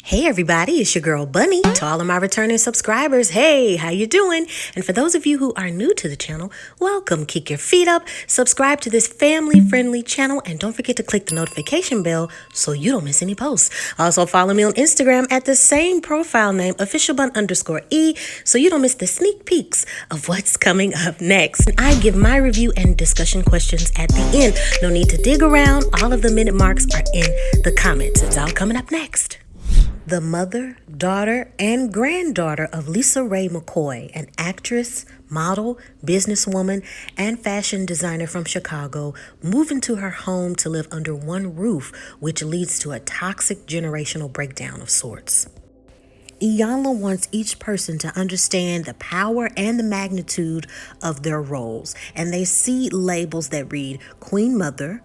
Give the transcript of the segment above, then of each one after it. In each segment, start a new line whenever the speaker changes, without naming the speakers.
Hey everybody, it's your girl Bunny. To all of my returning subscribers, hey, how you doing? And for those of you who are new to the channel, welcome. Kick your feet up, subscribe to this family-friendly channel, and don't forget to click the notification bell so you don't miss any posts. Also follow me on Instagram at the same profile name, officialbunne_e, so you don't miss the sneak peeks of what's coming up next. And I give my review and discussion questions at the end. No need to dig around. All of the minute marks are in the comments. It's all coming up next. The mother, daughter, and granddaughter of LisaRaye McCoy, an actress, model, businesswoman, and fashion designer from Chicago, move into her home to live under one roof, which leads to a toxic generational breakdown of sorts. Iyanla wants each person to understand the power and the magnitude of their roles, and they see labels that read Queen Mother,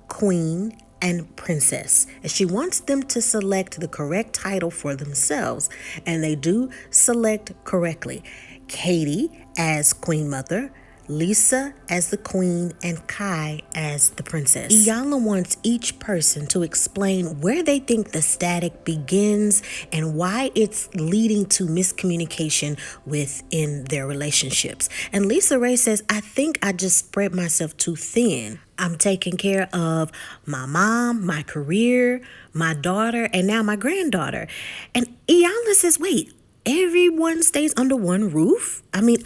Queen, and Princess, and she wants them to select the correct title for themselves, and they do select correctly. Katie as Queen Mother, Lisa as the Queen, and Kai as the Princess. Iyanla wants each person to explain where they think the static begins and why it's leading to miscommunication within their relationships. And LisaRaye says, I think I just spread myself too thin. I'm taking care of my mom, my career, my daughter, and now my granddaughter. And Iyanla says, wait, everyone stays under one roof? I mean,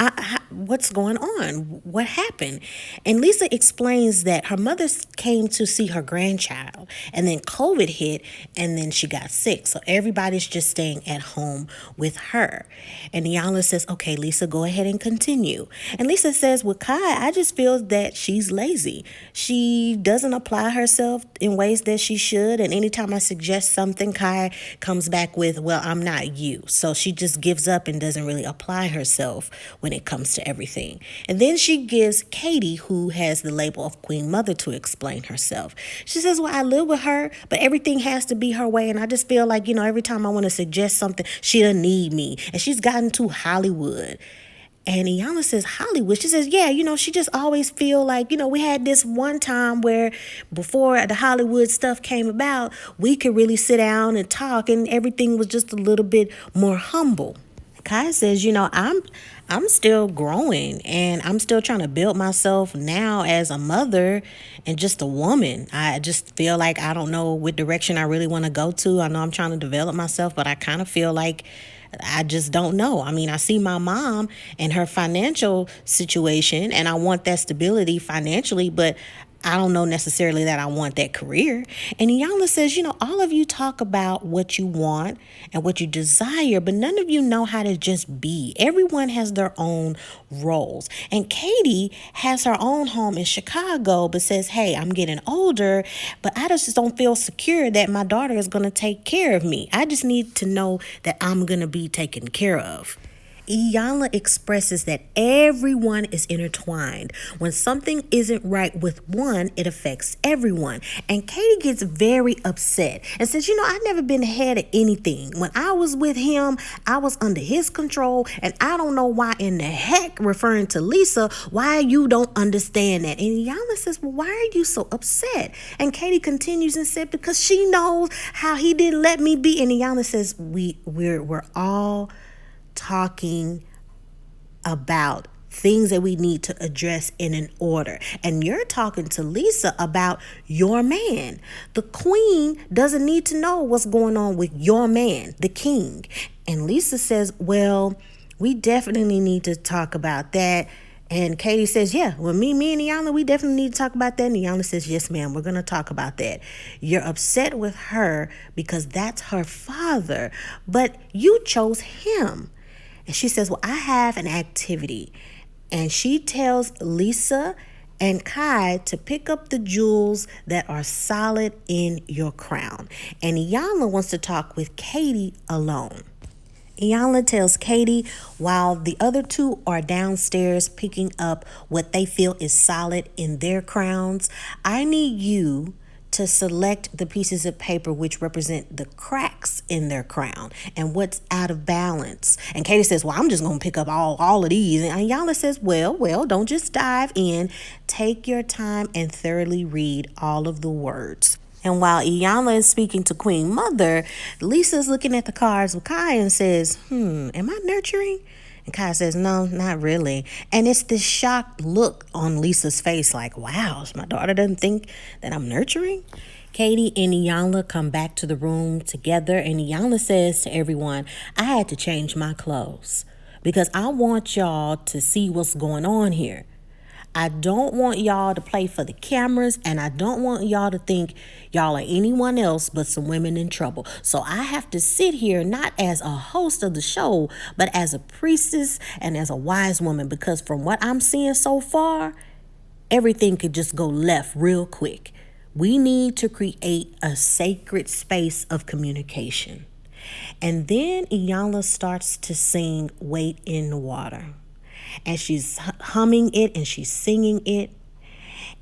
what's going on? What happened? And Lisa explains that her mother came to see her grandchild, and then COVID hit, and then she got sick. So everybody's just staying at home with her. And Iyanla says, okay, Lisa, go ahead and continue. And Lisa says, with Kai, I just feel that she's lazy. She doesn't apply herself in ways that she should. And anytime I suggest something, Kai comes back with, well, I'm not you. So she just gives up and doesn't really apply herself when it comes to everything. And then she gives Katie, who has the label of Queen Mother, to explain herself. She says, well, I live with her, but everything has to be her way. And I just feel like, every time I want to suggest something, she doesn't need me. And she's gotten to Hollywood. And Iyanla says, Hollywood? She says, yeah, she just always feel like, we had this one time where before the Hollywood stuff came about, we could really sit down and talk and everything was just a little bit more humble. Kai says, I'm still growing and I'm still trying to build myself now as a mother and just a woman. I just feel like I don't know what direction I really want to go to. I know I'm trying to develop myself, but I kind of feel like I just don't know. I mean, I see my mom and her financial situation and I want that stability financially, but I don't know necessarily that I want that career. And Iyanla says, all of you talk about what you want and what you desire, but none of you know how to just be. Everyone has their own roles. And Katie has her own home in Chicago, but says, hey, I'm getting older, but I just don't feel secure that my daughter is going to take care of me. I just need to know that I'm going to be taken care of. Iyanla expresses that everyone is intertwined. When something isn't right with one, it affects everyone. And Katie gets very upset and says, I've never been ahead of anything. When I was with him, I was under his control, and I don't know why in the heck, referring to Lisa, why you don't understand that. And Iyanla says, well, why are you so upset? And Katie continues and said, because she knows how he didn't let me be. And Iyanla says, we're all talking about things that we need to address in an order. And you're talking to Lisa about your man. The queen doesn't need to know what's going on with your man, the king. And Lisa says, well, we definitely need to talk about that. And Katie says, yeah, well, me and Iyanla, we definitely need to talk about that. And Iyanla says, yes, ma'am, we're going to talk about that. You're upset with her because that's her father, but you chose him. And she says, well, I have an activity. And she tells Lisa and Kai to pick up the jewels that are solid in your crown. And Iyanla wants to talk with Katie alone. Iyanla tells Katie while the other two are downstairs picking up what they feel is solid in their crowns, I need you to select the pieces of paper which represent the cracks in their crown and what's out of balance. And Katie says, well, I'm just going to pick up all of these. And Iyanla says, well, don't just dive in. Take your time and thoroughly read all of the words. And while Iyanla is speaking to Queen Mother, Lisa's looking at the cards with Kai and says, am I nurturing? And Kai says, no, not really. And it's this shocked look on Lisa's face like, wow, my daughter doesn't think that I'm nurturing? Katie and Iyanla come back to the room together, and Iyanla says to everyone, I had to change my clothes because I want y'all to see what's going on here. I don't want y'all to play for the cameras, and I don't want y'all to think y'all are anyone else but some women in trouble. So I have to sit here not as a host of the show, but as a priestess and as a wise woman, because from what I'm seeing so far, everything could just go left real quick. We need to create a sacred space of communication. And then Iyanla starts to sing Wait in the Water. And she's humming it and she's singing it.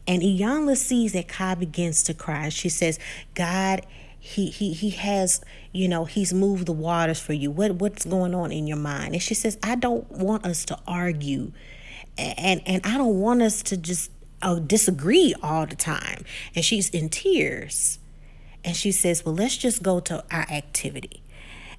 And Iyanla sees that Kai begins to cry. She says, God, he has, he's moved the waters for you. What's going on in your mind? And she says, I don't want us to argue. And I don't want us to just disagree all the time. And she's in tears. And she says, well, let's just go to our activity.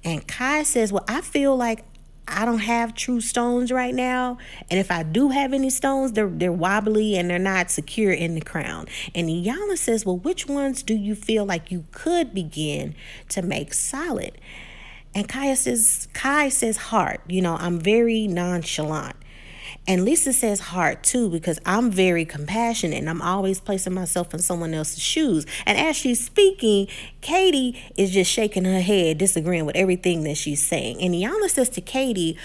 And Kai says, well, I feel like I don't have true stones right now. And if I do have any stones, they're wobbly and they're not secure in the crown. And Iyanla says, well, which ones do you feel like you could begin to make solid? And Kai says heart. I'm very nonchalant. And Lisa says heart too, because I'm very compassionate and I'm always placing myself in someone else's shoes. And as she's speaking, Katie is just shaking her head, disagreeing with everything that she's saying. And Iyanla says to Katie,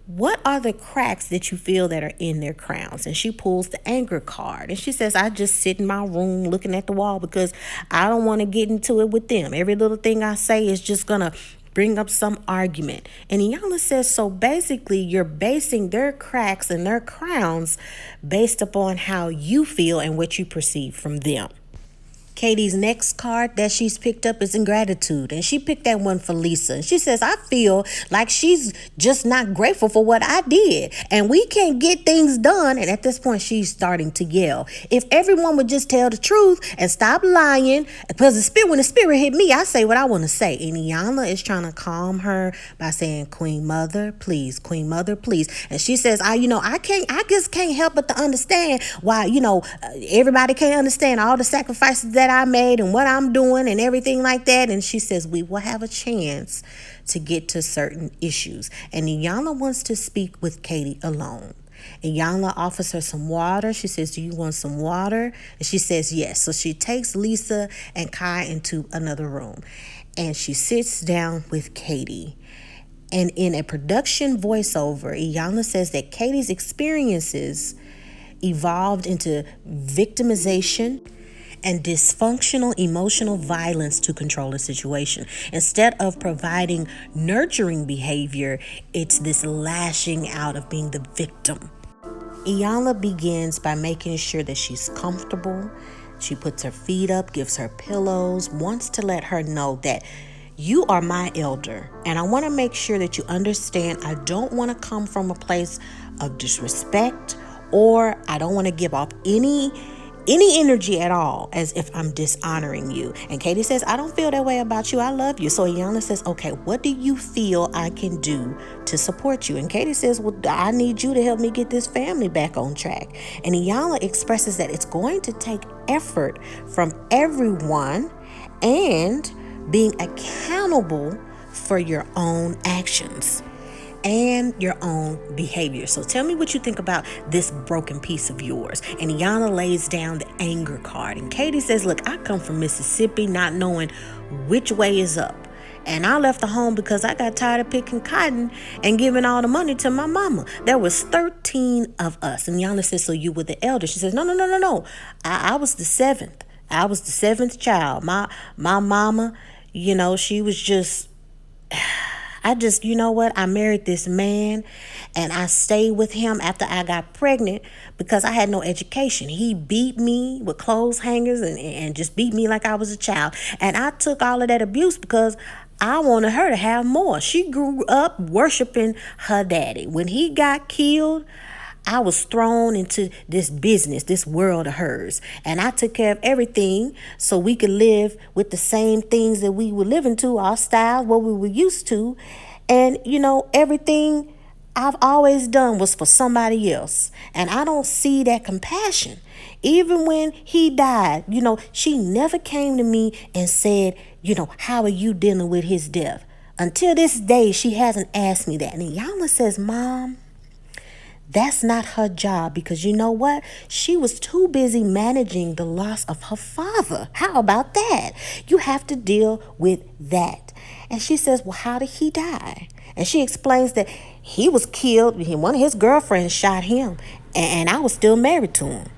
what are the cracks that you feel that are in their crowns? And she pulls the anger card. And she says, I just sit in my room looking at the wall because I don't want to get into it with them. Every little thing I say is just going to bring up some argument. And Iyanla says, so basically you're basing their cracks and their crowns based upon how you feel and what you perceive from them. Katie's next card that she's picked up is ingratitude, and she picked that one for Lisa. She says, I feel like she's just not grateful for what I did, and we can't get things done. And at this point, she's starting to yell. If everyone would just tell the truth and stop lying, because when the spirit hit me, I say what I want to say. And Iyanla is trying to calm her by saying, Queen Mother, please. Queen Mother, please. And she says, I just can't help but to understand why, everybody can't understand all the sacrifices that I made and what I'm doing and everything like that. And she says, we will have a chance to get to certain issues. And Iyanla wants to speak with Katie alone. Iyanla offers her some water. She says, do you want some water? And she says, yes. So she takes Lisa and Kai into another room. And she sits down with Katie. And in a production voiceover, Iyanla says that Katie's experiences evolved into victimization and dysfunctional emotional violence to control a situation. Instead of providing nurturing behavior, it's this lashing out of being the victim. Iyanla begins by making sure that she's comfortable. She puts her feet up, gives her pillows, wants to let her know that you are my elder, and I want to make sure that you understand I don't want to come from a place of disrespect, or I don't want to give off any energy at all as if I'm dishonoring you. And Katie says, I don't feel that way about you. I love you. So Iyanla says, okay, what do you feel I can do to support you? And Katie says, well, I need you to help me get this family back on track. And Iyanla expresses that it's going to take effort from everyone and being accountable for your own actions and your own behavior. So tell me what you think about this broken piece of yours. And Iyanla lays down the anger card. And Katie says, look, I come from Mississippi not knowing which way is up. And I left the home because I got tired of picking cotton and giving all the money to my mama. There was 13 of us. And Iyanla says, so you were the elder. She says, no. I was the seventh. I was the seventh child. My mama, she was just... I married this man and I stayed with him after I got pregnant because I had no education. He beat me with clothes hangers and just beat me like I was a child. And I took all of that abuse because I wanted her to have more. She grew up worshiping her daddy. When he got killed, I was thrown into this business, this world of hers. And I took care of everything so we could live with the same things that we were living to, our style, what we were used to. And, everything I've always done was for somebody else. And I don't see that compassion. Even when he died, she never came to me and said, how are you dealing with his death? Until this day, she hasn't asked me that. And Iyanla says, Mom, that's not her job, because you know what? She was too busy managing the loss of her father. How about that? You have to deal with that. And she says, well, how did he die? And she explains that he was killed. One of his girlfriends shot him, and I was still married to him.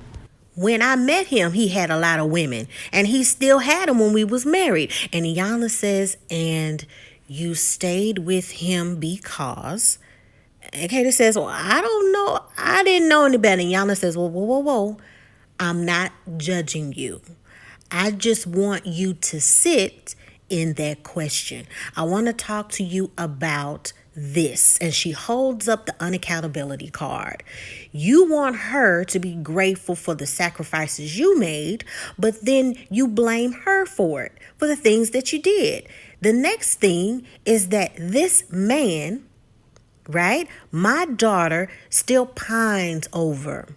When I met him, he had a lot of women, and he still had them when we was married. And Iyanla says, and you stayed with him because... And Katie says, well, I don't know. I didn't know any better. And Iyanla says, well, whoa. I'm not judging you. I just want you to sit in that question. I want to talk to you about this. And she holds up the unaccountability card. You want her to be grateful for the sacrifices you made, but then you blame her for it, for the things that you did. The next thing is that this man, right, my daughter still pines over.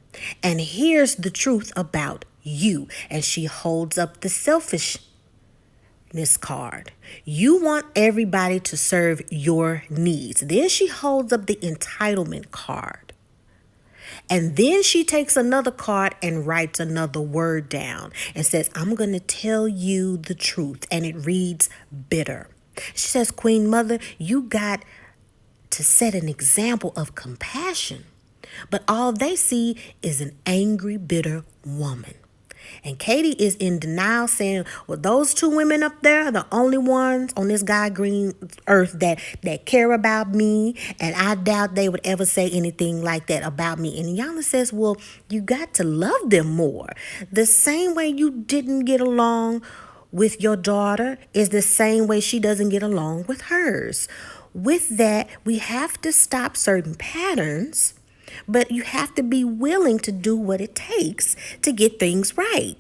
And here's the truth about you. And she holds up the selfishness card. You want everybody to serve your needs. Then she holds up the entitlement card. And then she takes another card and writes another word down and says, I'm going to tell you the truth. And it reads bitter. She says, Queen Mother, you got to set an example of compassion. But all they see is an angry, bitter woman. And Katie is in denial, saying, well, those two women up there are the only ones on this God green earth that care about me. And I doubt they would ever say anything like that about me. And Iyanla says, well, you got to love them more. The same way you didn't get along with your daughter is the same way she doesn't get along with hers. With that, we have to stop certain patterns, but you have to be willing to do what it takes to get things right.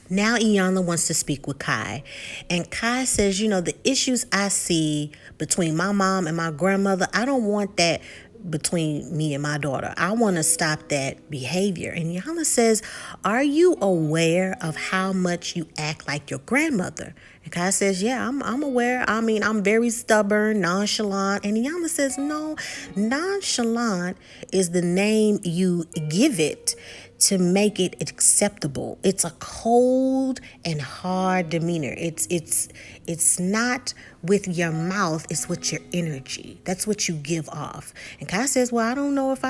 Now Iyanla wants to speak with Kai. And Kai says, the issues I see between my mom and my grandmother, I don't want that between me and my daughter. I want to stop that behavior. And Iyanla says, are you aware of how much you act like your grandmother? And Kai says, yeah, I'm aware. I mean, I'm very stubborn, nonchalant. And Iyanla says, no, nonchalant is the name you give it to make it acceptable. It's a cold and hard demeanor. It's not with your mouth, it's with your energy. That's what you give off. And Kai says, well, I don't know if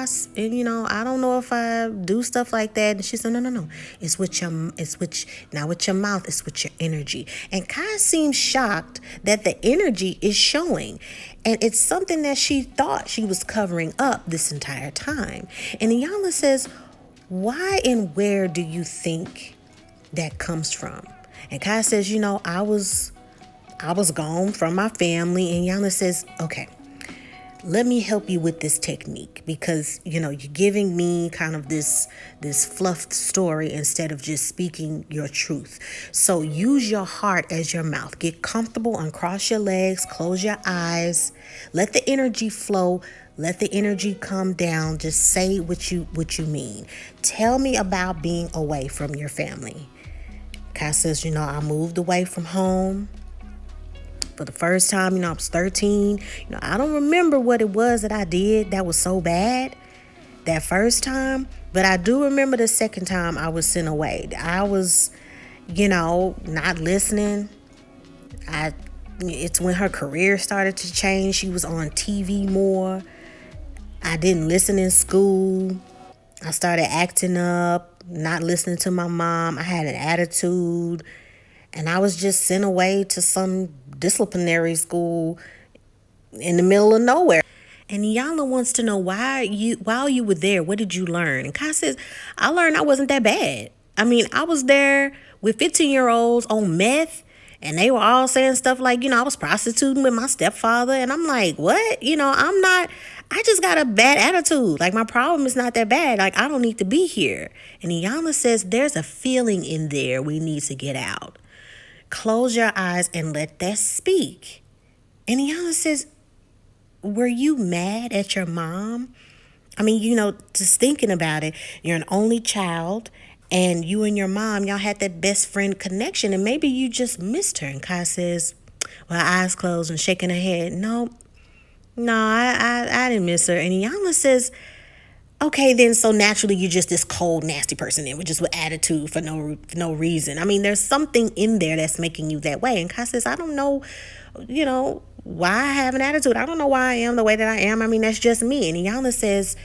I do stuff like that. And she said, no. It's with your mouth, it's with your energy. And Kai seems shocked that the energy is showing. And it's something that she thought she was covering up this entire time. And Iyanla says, why and where do you think that comes from? And Kai says, I was gone from my family. And Iyanla says, okay, let me help you with this technique, because, you're giving me kind of this fluffed story instead of just speaking your truth. So use your heart as your mouth. Get comfortable, uncross your legs, close your eyes, let the energy flow. Let the energy come down. Just say what you mean. Tell me about being away from your family. Kai says, I moved away from home for the first time. I was 13. I don't remember what it was that I did that was so bad that first time. But I do remember the second time I was sent away. I was, not listening. It's when her career started to change. She was on TV more. I didn't listen in school. I started acting up, not listening to my mom. I had an attitude, and I was just sent away to some disciplinary school in the middle of nowhere. And Iyanla wants to know while you were there, what did you learn? And Kai says, I learned I wasn't that bad. I mean, I was there with 15-year-olds on meth, And they were all saying stuff like, I was prostituting with my stepfather. And I'm like, what? I just got a bad attitude. Like, my problem is not that bad. Like, I don't need to be here. And Iyanla says, there's a feeling in there we need to get out. Close your eyes and let that speak. And Iyanla says, were you mad at your mom? I mean, just thinking about it, you're an only child. And you and your mom, y'all had that best friend connection. And maybe you just missed her. And Kai says, with her eyes closed and shaking her head, no, I didn't miss her. And Iyanla says, okay, then so naturally you're just this cold, nasty person then with attitude for no reason. I mean, there's something in there that's making you that way. And Kai says, I don't know, why I have an attitude. I don't know why I am the way that I am. I mean, that's just me. And Iyanla says,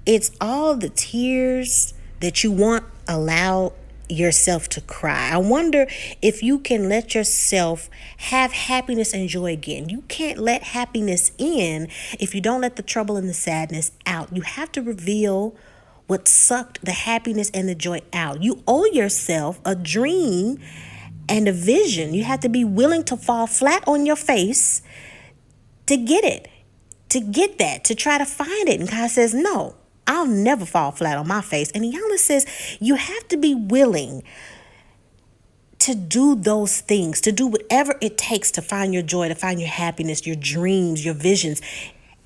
it's all the tears that you won't allow yourself to cry. I wonder if you can let yourself have happiness and joy again. You can't let happiness in if you don't let the trouble and the sadness out. You have to reveal what sucked the happiness and the joy out. You owe yourself a dream and a vision. You have to be willing to fall flat on your face to get it, to get that, to try to find it. And God says, no, I'll never fall flat on my face. And Iyanla says, you have to be willing to do those things, to do whatever it takes to find your joy, to find your happiness, your dreams, your visions.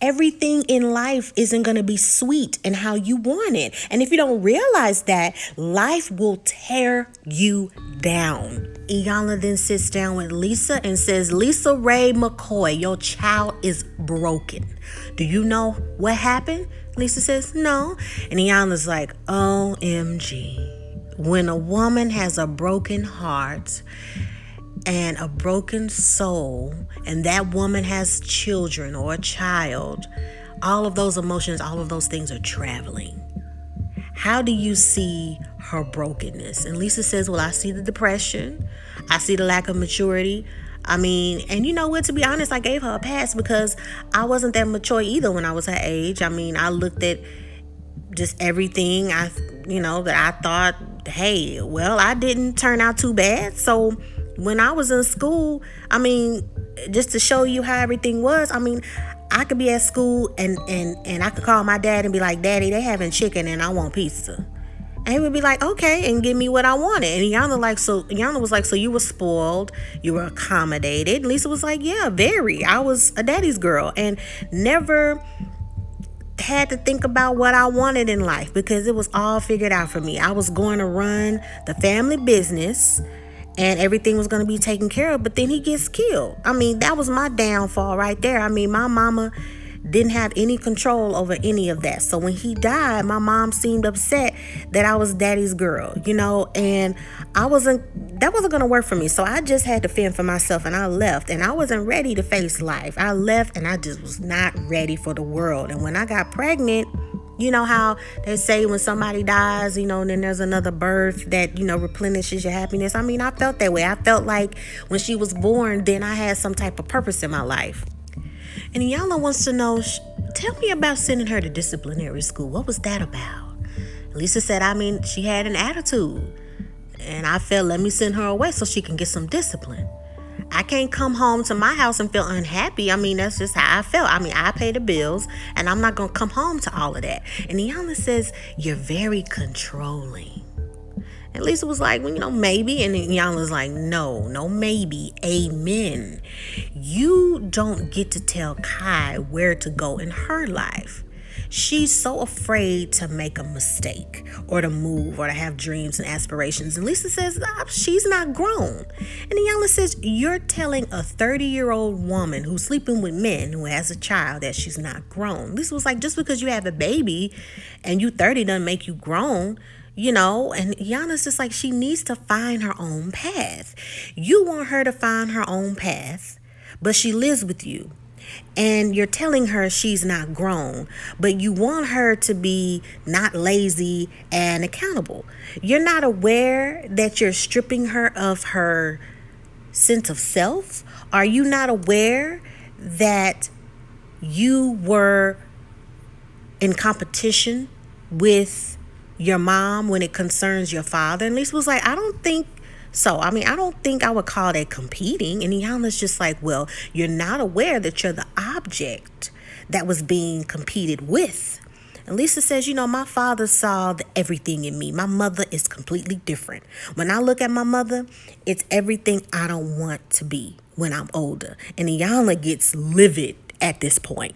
Everything in life isn't going to be sweet and how you want it. And if you don't realize that, life will tear you down. Iyanla then sits down with Lisa and says, LisaRaye McCoy, your child is broken. Do you know what happened? Lisa says, no. And Iyanla's like, OMG. When a woman has a broken heart and a broken soul, and that woman has children or a child, all of those emotions, all of those things are traveling. How do you see her brokenness? And Lisa says, well, I see the depression. I see the lack of maturity. I mean, and you know what, to be honest, I gave her a pass because I wasn't that mature either when I was her age. I mean, I looked at just everything that I thought, hey, well, I didn't turn out too bad. So when I was in school, I mean, just to show you how everything was, I mean, I could be at school and I could call my dad and be like, Daddy, they having chicken and I want pizza. And he would be like, okay, and give me what I wanted. And Iyanla was like, so you were spoiled, you were accommodated. And Lisa was like, yeah, very. I was a daddy's girl and never had to think about what I wanted in life because it was all figured out for me. I was going to run the family business and everything was going to be taken care of, but then he gets killed. I mean, that was my downfall right there. I mean, my mama didn't have any control over any of that. So when he died, my mom seemed upset that I was daddy's girl, and that wasn't going to work for me. So I just had to fend for myself and I left, and I wasn't ready to face life. I left and I just was not ready for the world. And when I got pregnant, you know how they say when somebody dies, then there's another birth that, replenishes your happiness. I mean, I felt that way. I felt like when she was born, then I had some type of purpose in my life. And Iyanla wants to know, tell me about sending her to disciplinary school. What was that about? Lisa said, she had an attitude. And I felt, let me send her away so she can get some discipline. I can't come home to my house and feel unhappy. I mean, that's just how I felt. I mean, I pay the bills and I'm not going to come home to all of that. And Iyanla says, you're very controlling. And Lisa was like, well, maybe. And Iyanla's like, no, maybe. Amen. You don't get to tell Kai where to go in her life. She's so afraid to make a mistake or to move or to have dreams and aspirations. And Lisa says, she's not grown. And Iyanla says, you're telling a 30-year-old woman who's sleeping with men who has a child that she's not grown. Lisa was like, just because you have a baby and you 30 doesn't make you grown. And Iyanla's just like, she needs to find her own path. You want her to find her own path, but she lives with you. And you're telling her she's not grown, but you want her to be not lazy and accountable. You're not aware that you're stripping her of her sense of self. Are you not aware that you were in competition with your mom when it concerns your father? And Lisa was like, I don't think So, I mean, I don't think I would call that competing. And Iyanla's just like, well, you're not aware that you're the object that was being competed with. And Lisa says, my father saw everything in me. My mother is completely different. When I look at my mother, it's everything I don't want to be when I'm older. And Iyanla gets livid at this point.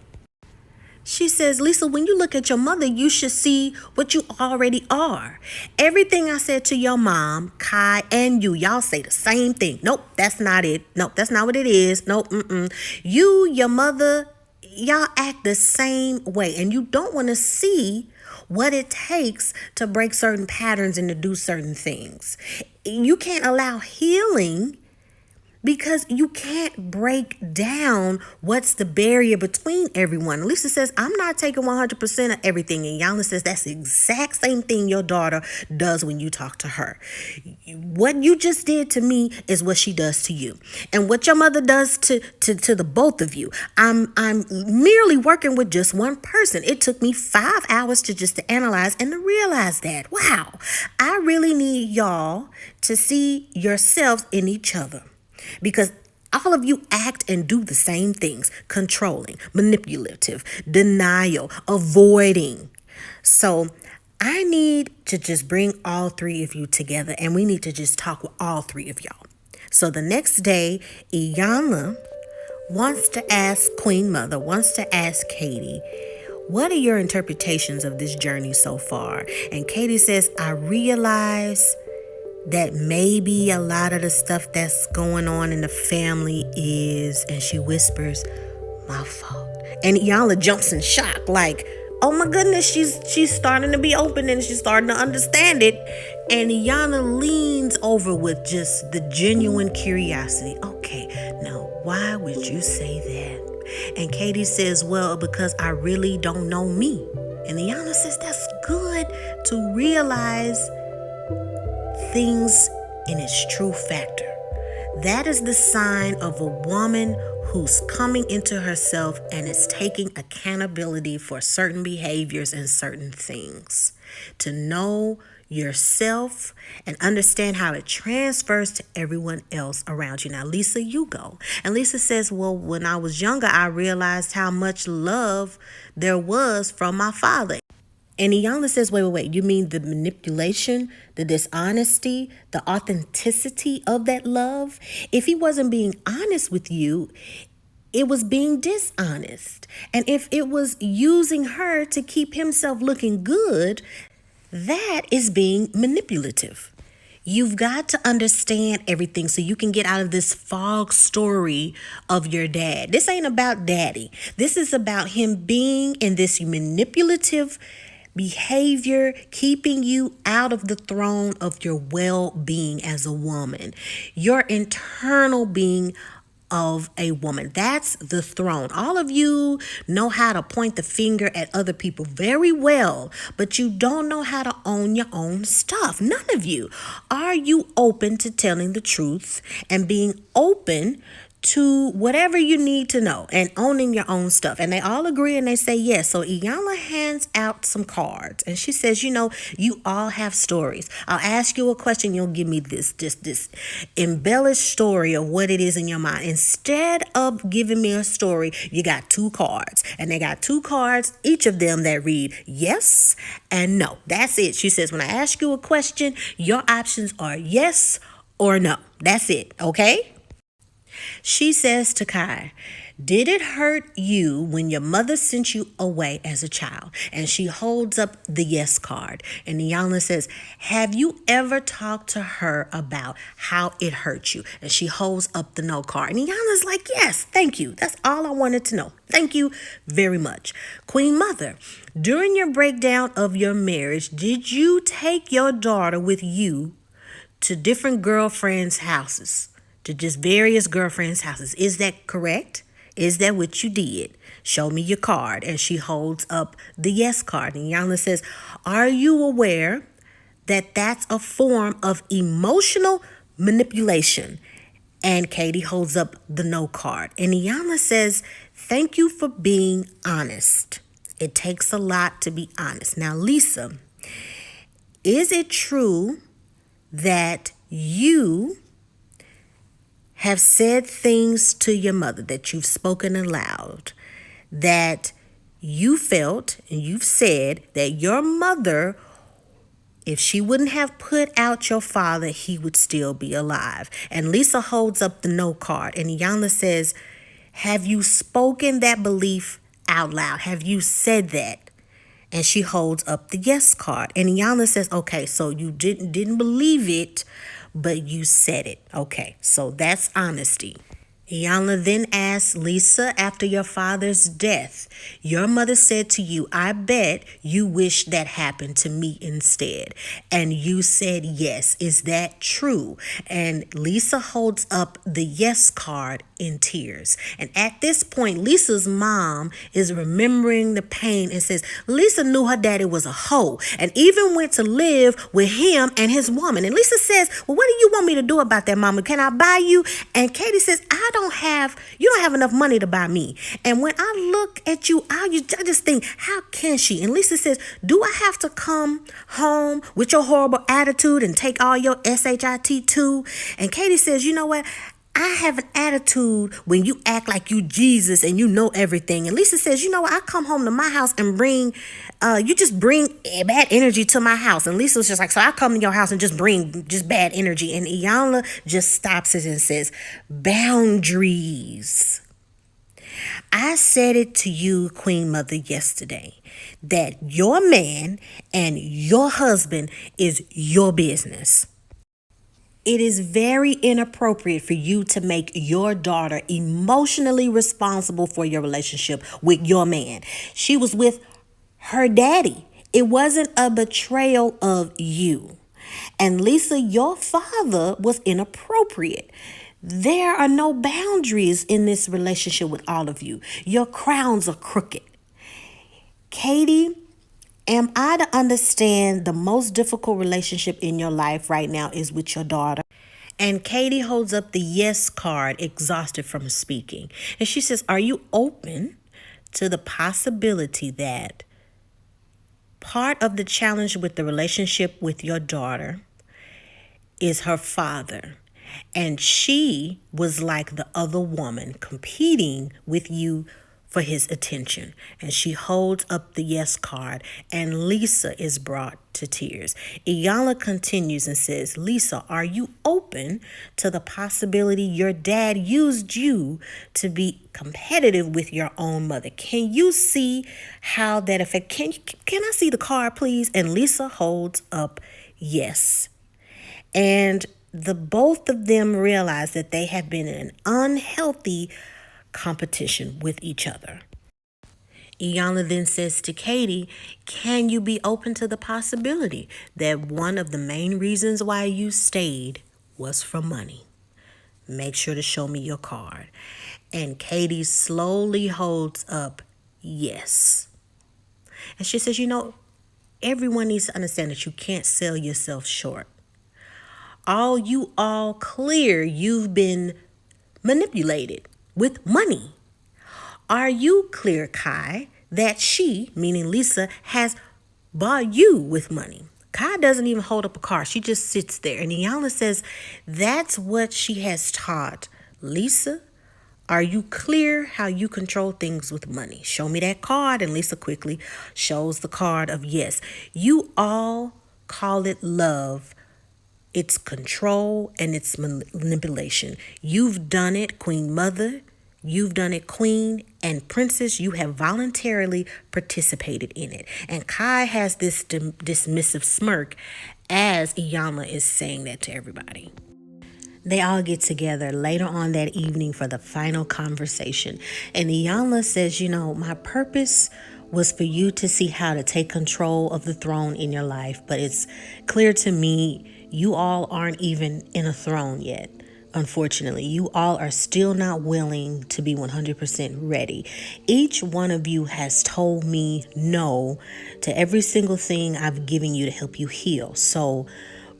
She says, Lisa, when you look at your mother, you should see what you already are. Everything I said to your mom, Kai, and you, y'all say the same thing. Nope, that's not it. Nope, that's not what it is. Nope, You, your mother, y'all act the same way. And you don't want to see what it takes to break certain patterns and to do certain things. You can't allow healing because you can't break down what's the barrier between everyone. Lisa says, I'm not taking 100% of everything. And Iyanla says, that's the exact same thing your daughter does when you talk to her. What you just did to me is what she does to you. And what your mother does to the both of you. I'm merely working with just one person. It took me 5 hours to analyze and to realize that. Wow, I really need y'all to see yourselves in each other. Because all of you act and do the same things: controlling, manipulative, denial, avoiding. So I need to just bring all three of you together, and we need to just talk with all three of y'all. So the next day, Iyanla wants to ask Queen Mother, wants to ask Katie, what are your interpretations of this journey so far? And Katie says, I realize that maybe a lot of the stuff that's going on in the family is, and she whispers, my fault. And Iyanla jumps in shock, like, oh my goodness, she's starting to be open and she's starting to understand it. And Iyanla leans over with just the genuine curiosity. Okay, now why would you say that? And Katie says, well, because I really don't know me. And Iyanla says, that's good to realize things in its true factor. That is the sign of a woman who's coming into herself and is taking accountability for certain behaviors and certain things. To know yourself and understand how it transfers to everyone else around you. Now, Lisa, you go. And Lisa says, well, when I was younger, I realized how much love there was from my father. And Iyanla says, wait, you mean the manipulation, the dishonesty, the authenticity of that love? If he wasn't being honest with you, it was being dishonest. And if it was using her to keep himself looking good, that is being manipulative. You've got to understand everything so you can get out of this fog story of your dad. This ain't about daddy. This is about him being in this manipulative behavior, keeping you out of the throne of your well-being as a woman, your internal being of a woman. That's the throne. All of you know how to point the finger at other people very well, but you don't know how to own your own stuff. None of you. Are you open to telling the truth and being open to whatever you need to know and owning your own stuff? And they all agree and they say yes. So Iyanla hands out some cards and she says, you all have stories. I'll ask you a question. You'll give me this embellished story of what it is in your mind. Instead of giving me a story, you got 2 cards, and they got 2 cards, each of them that read yes and no. That's it. She says, when I ask you a question, your options are yes or no. That's it. Okay? She says to Kai, did it hurt you when your mother sent you away as a child? And she holds up the yes card. And Iyanla says, have you ever talked to her about how it hurt you? And she holds up the no card. And Iyanla's like, yes, thank you. That's all I wanted to know. Thank you very much. Queen Mother, during your breakdown of your marriage, did you take your daughter with you to different girlfriends' houses? To just various girlfriends' houses. Is that correct? Is that what you did? Show me your card. And she holds up the yes card. And Iyanla says, are you aware that that's a form of emotional manipulation? And Katie holds up the no card. And Iyanla says, thank you for being honest. It takes a lot to be honest. Now, Lisa, is it true that you have said things to your mother that you've spoken aloud that you felt and you've said that your mother, if she wouldn't have put out your father, he would still be alive. And Lisa holds up the no card and Iyanla says, have you spoken that belief out loud? Have you said that? And she holds up the yes card. And Iyanla says, okay, so you didn't believe it, but you said it. Okay, so that's honesty. Iyanla then asks Lisa, after your father's death, your mother said to you, I bet you wish that happened to me instead. And you said yes. Is that true? And Lisa holds up the yes card in tears. And at this point, Lisa's mom is remembering the pain and says, Lisa knew her daddy was a hoe and even went to live with him and his woman. And Lisa says, well, what do you want me to do about that, mama? Can I buy you? And Katie says, you don't have enough money to buy me. And when I look at you, I just think, how can she? And Lisa says, do I have to come home with your horrible attitude and take all your SHIT too? And Katie says, you know what? I have an attitude when you act like you Jesus and you know everything. And Lisa says, you know what? I come home to my house and you just bring bad energy to my house. And Lisa was just like, so I come to your house and just bring just bad energy. And Iyanla just stops it and says, boundaries. I said it to you, Queen Mother, yesterday, that your man and your husband is your business. It is very inappropriate for you to make your daughter emotionally responsible for your relationship with your man. She was with her daddy. It wasn't a betrayal of you. And Lisa, your father was inappropriate. There are no boundaries in this relationship with all of you. Your crowns are crooked. Katie, am I to understand the most difficult relationship in your life right now is with your daughter? And Katie holds up the yes card, exhausted from speaking. And she says, are you open to the possibility that part of the challenge with the relationship with your daughter is her father? And she was like the other woman competing with you for his attention. And she holds up the yes card and Lisa is brought to tears. Iyanla continues and says, Lisa, are you open to the possibility your dad used you to be competitive with your own mother? Can you see how that affect? Can I see the card, please? And Lisa holds up yes. And the both of them realize that they have been in an unhealthy competition with each other. Iyanla then says to Katie, can you be open to the possibility that one of the main reasons why you stayed was for money? Make sure to show me your card. And Katie slowly holds up yes. And she says, everyone needs to understand that you can't sell yourself short. All clear, you've been manipulated with money. Are you clear, Kai, that she, meaning Lisa, has bought you with money? Kai doesn't even hold up a card. She just sits there. And Iyanla says, that's what she has taught. Lisa, are you clear how you control things with money? Show me that card. And Lisa quickly shows the card of yes. You all call it love. It's control and it's manipulation. You've done it, Queen Mother. You've done it, Queen and Princess. You have voluntarily participated in it. And Kai has this dismissive smirk as Iyanla is saying that to everybody. They all get together later on that evening for the final conversation. And Iyanla says, my purpose was for you to see how to take control of the throne in your life. But it's clear to me you all aren't even in a throne yet. Unfortunately, you all are still not willing to be 100% ready. Each one of you has told me no to every single thing I've given you to help you heal. So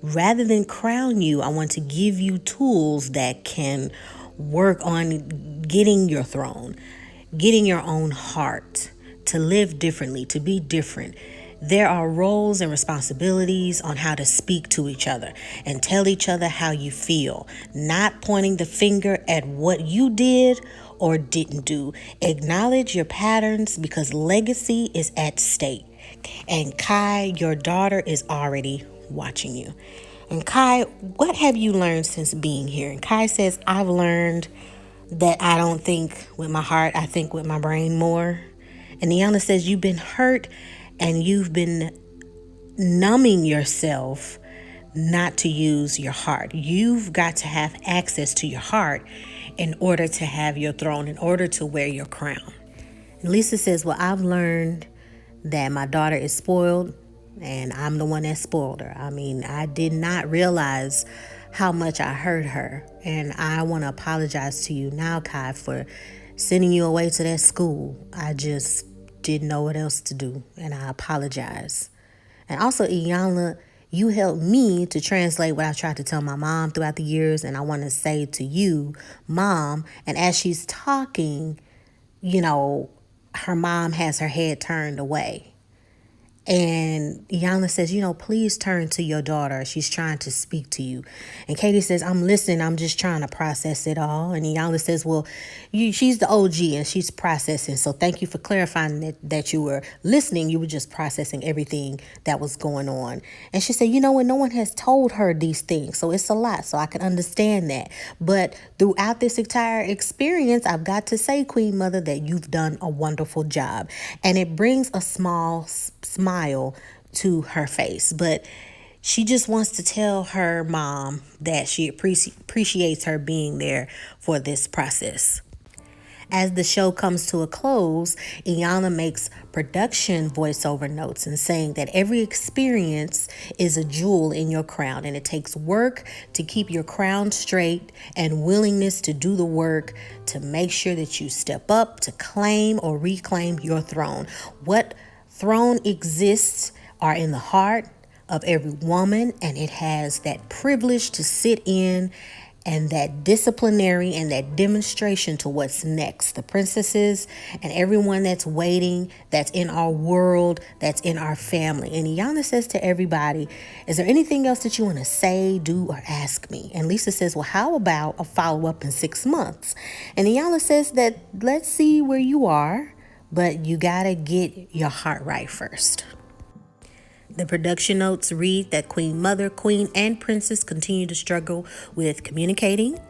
rather than crown you, I want to give you tools that can work on getting your throne, getting your own heart, to live differently, to be different. There are roles and responsibilities on how to speak to each other and tell each other how you feel, not pointing the finger at what you did or didn't do. Acknowledge your patterns because legacy is at stake. And Kai, your daughter is already watching you. And Kai, what have you learned since being here? And Kai says, I've learned that I don't think with my heart, I think with my brain more. And Iyanla says, you've been hurt and you've been numbing yourself not to use your heart. You've got to have access to your heart in order to have your throne, in order to wear your crown. And Lisa says, well, I've learned that my daughter is spoiled and I'm the one that spoiled her. I mean, I did not realize how much I hurt her. And I want to apologize to you now, Kai, for sending you away to that school. I just didn't know what else to do, and I apologize. And also, Iyanla, you helped me to translate what I tried to tell my mom throughout the years, and I want to say to you, Mom, and as she's talking, her mom has her head turned away. And Iyanla says, please turn to your daughter. She's trying to speak to you. And Katie says, I'm listening. I'm just trying to process it all. And Iyanla says, well, she's the OG and she's processing. So thank you for clarifying that you were listening. You were just processing everything that was going on. And she said, when no one has told her these things. So it's a lot. So I can understand that. But throughout this entire experience, I've got to say, Queen Mother, that you've done a wonderful job. And it brings a small smile to her face, but she just wants to tell her mom that she appreciates her being there for this process. As the show comes to a close, Iyanla makes production voiceover notes and saying that every experience is a jewel in your crown, and it takes work to keep your crown straight and willingness to do the work to make sure that you step up to claim or reclaim your throne. What throne exists are in the heart of every woman, and it has that privilege to sit in and that disciplinary and that demonstration to what's next. The princesses and everyone that's waiting, that's in our world, that's in our family. And Iyanla says to everybody, is there anything else that you want to say, do, or ask me? And Lisa says, well, how about a follow-up in 6 months? And Iyanla says that let's see where you are, but you gotta get your heart right first. The production notes read that Queen Mother, Queen, and Princess continue to struggle with communicating,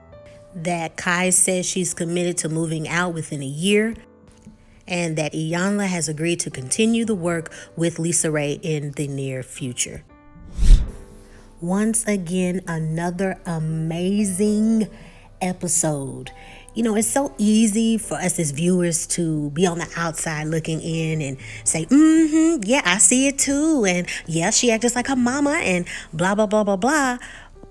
that Kai says she's committed to moving out within a year, and that Iyanla has agreed to continue the work with LisaRaye in the near future. Once again, another amazing episode. It's so easy for us as viewers to be on the outside looking in and say, yeah, I see it too. And yeah, she acts just like her mama and blah, blah, blah, blah, blah.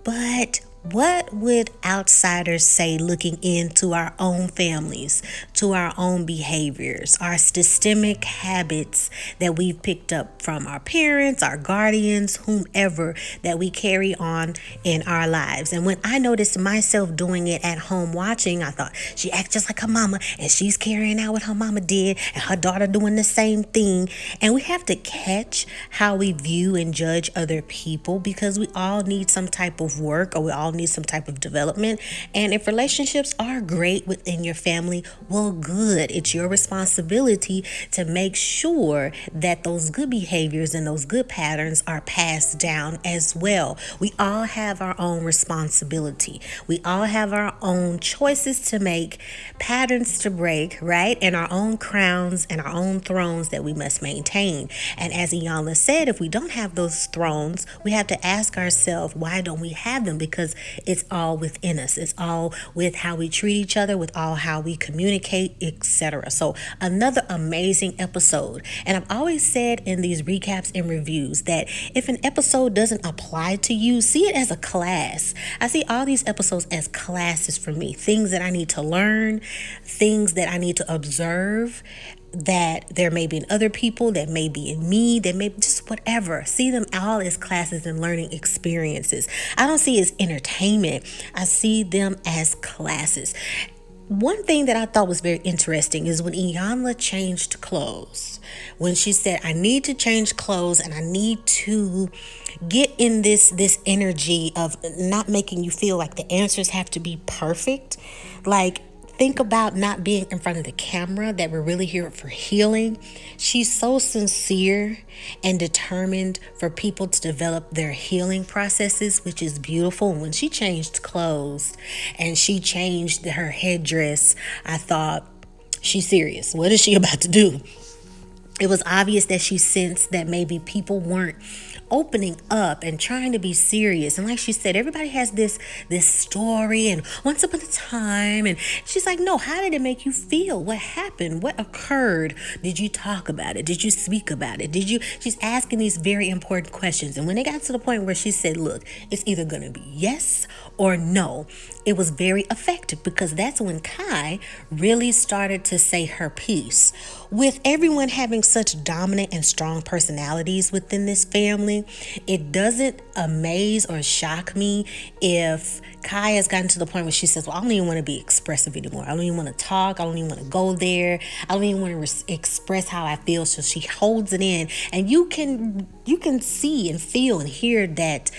But what would outsiders say looking into our own families, to our own behaviors, our systemic habits that we've picked up from our parents, our guardians, whomever that we carry on in our lives? And when I noticed myself doing it at home watching, I thought, she acts just like her mama and she's carrying out what her mama did and her daughter doing the same thing. And we have to catch how we view and judge other people, because we all need some type of work, or we all need some type of development. And if relationships are great within your family, well, good. It's your responsibility to make sure that those good behaviors and those good patterns are passed down as well. We all have our own responsibility. We all have our own choices to make, patterns to break, right? And our own crowns and our own thrones that we must maintain. And as Iyanla said, if we don't have those thrones, we have to ask ourselves, why don't we have them? Because it's all within us. It's all with how we treat each other, with all how we communicate, etc. So another amazing episode. And I've always said in these recaps and reviews that if an episode doesn't apply to you, see it as a class. I see all these episodes as classes for me, things that I need to learn, things that I need to observe, that there may be in other people, that may be in me, that may be just whatever. See them all as classes and learning experiences. I don't see it as entertainment. I see them as classes. One thing that I thought was very interesting is when Iyanla changed clothes. When she said, I need to change clothes and I need to get in this energy of not making you feel like the answers have to be perfect. Like, think about not being in front of the camera, that we're really here for healing. She's so sincere and determined for people to develop their healing processes, which is beautiful. And when she changed clothes and she changed her headdress, I thought, she's serious. What is she about to do? It was obvious that she sensed that maybe people weren't opening up and trying to be serious. And like she said, everybody has this story and once upon a time. And she's like, no, how did it make you feel? What happened? What occurred? Did you talk about it? Did you speak about it? She's asking these very important questions. And when they got to the point where she said, look, it's either going to be yes or no, it was very effective, because that's when Kai really started to say her piece. With everyone having such dominant and strong personalities within this family, it doesn't amaze or shock me if Kai has gotten to the point where she says, well, I don't even want to be expressive anymore. I don't even want to talk. I don't even want to go there. I don't even want to express how I feel. So she holds it in, and you can see and feel and hear that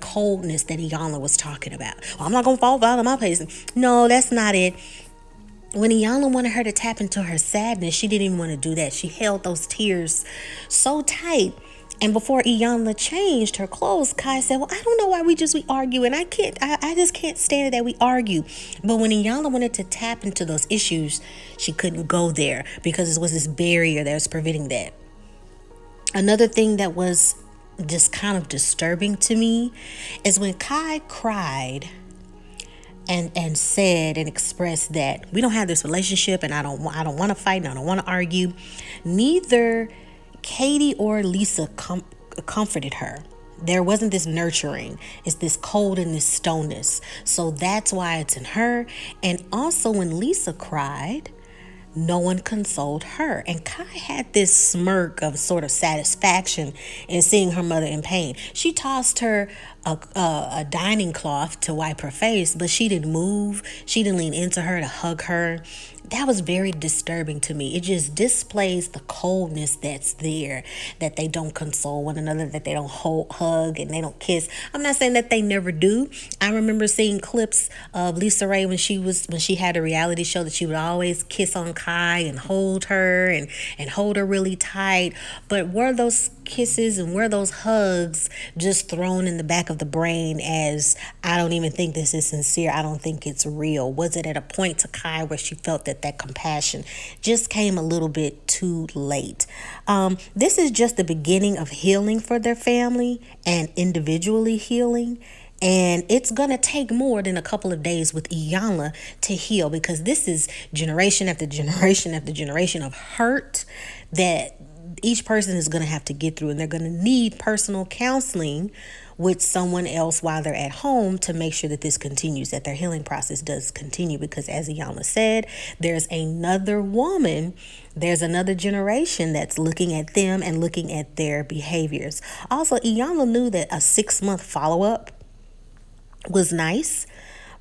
coldness that Iyanla was talking about. Well, I'm not going to fall out of my place. No, that's not it. When Iyanla wanted her to tap into her sadness, she didn't even want to do that. She held those tears so tight. And before Iyanla changed her clothes, Kai said, well, I don't know why we argue, and I just can't stand it that we argue. But when Iyanla wanted to tap into those issues, she couldn't go there because it was this barrier that was preventing that. Another thing that was just kind of disturbing to me is when Kai cried and said and expressed that we don't have this relationship and I don't want to fight and I don't want to argue. Neither Katie or Lisa comforted her. There wasn't this nurturing. It's this cold and this stoneness. So that's why it's in her. And also when Lisa cried, no one consoled her. And Kai had this smirk of sort of satisfaction in seeing her mother in pain. She tossed her a dining cloth to wipe her face, but she didn't move. She didn't lean into her to hug her. That was very disturbing to me. It just displays the coldness that's there, that they don't console one another, that they don't hug and they don't kiss. I'm not saying that they never do. I remember seeing clips of LisaRaye when she had a reality show, that she would always kiss on Kai and hold her and hold her really tight. But were those kisses and were those hugs just thrown in the back of the brain as, I don't even think this is sincere, I don't think it's real? Was it at a point to Kai where she felt that compassion just came a little bit too late? This is just the beginning of healing for their family and individually healing. And it's going to take more than a couple of days with Iyanla to heal, because this is generation after generation after generation of hurt that each person is going to have to get through, and they're going to need personal counseling with someone else while they're at home to make sure that this continues, that their healing process does continue. Because as Iyanla said, there's another woman, there's another generation that's looking at them and looking at their behaviors. Also, Iyanla knew that a 6-month follow-up was nice,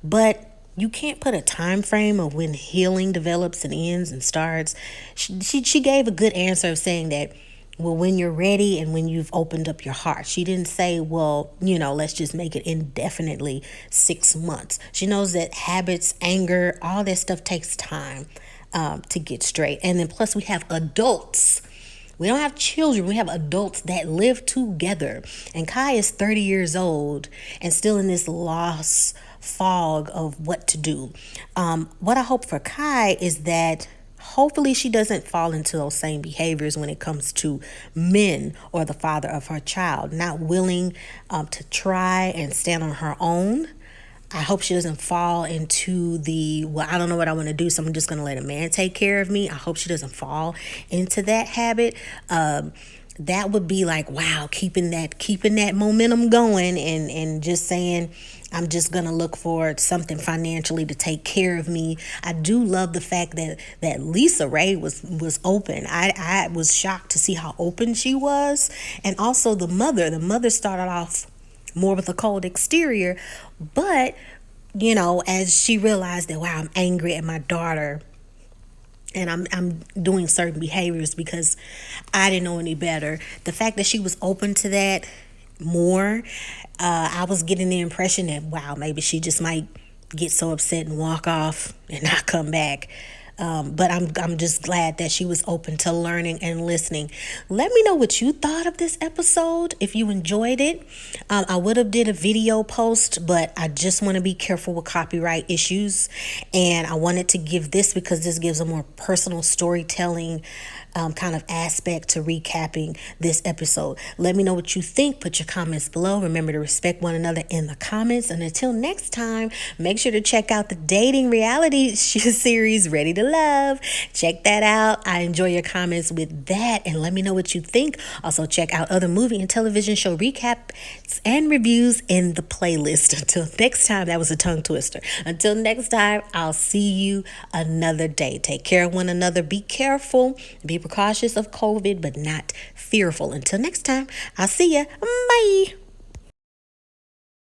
but you can't put a time frame of when healing develops and ends and starts. She gave a good answer of saying that, well, when you're ready and when you've opened up your heart. She didn't say, well, let's just make it indefinitely 6 months. She knows that habits, anger, all that stuff takes time to get straight. And then plus we have adults. We don't have children. We have adults that live together. And Kai is 30 years old and still in this lost fog of what to do. What I hope for Kai is that hopefully she doesn't fall into those same behaviors when it comes to men or the father of her child, not willing to try and stand on her own. I hope she doesn't fall into I don't know what I want to do, so I'm just going to let a man take care of me. I hope she doesn't fall into that habit. That would be like, wow, keeping that momentum going and just saying, I'm just going to look for something financially to take care of me. I do love the fact that LisaRaye was open. I was shocked to see how open she was. And also the mother started off more with a cold exterior, but as she realized that, wow, I'm angry at my daughter and I'm doing certain behaviors because I didn't know any better. The fact that she was open to that more, I was getting the impression that, wow, maybe she just might get so upset and walk off and not come back. But I'm just glad that she was open to learning and listening. Let me know what you thought of this episode. If you enjoyed it, I would have did a video post, but I just want to be careful with copyright issues, and I wanted to give this because this gives a more personal storytelling kind of aspect to recapping this episode. Let me know what you think. Put your comments below. Remember to respect one another in the comments. And until next time, make sure to check out the dating reality series, Ready to Love. Check that out. I enjoy your comments with that. And let me know what you think. Also, check out other movie and television show recaps and reviews in the playlist. Until next time, that was a tongue twister. Until next time, I'll see you another day. Take care of one another. Be careful. Be precautious of COVID, but not fearful. Until next time, I'll see ya. Bye.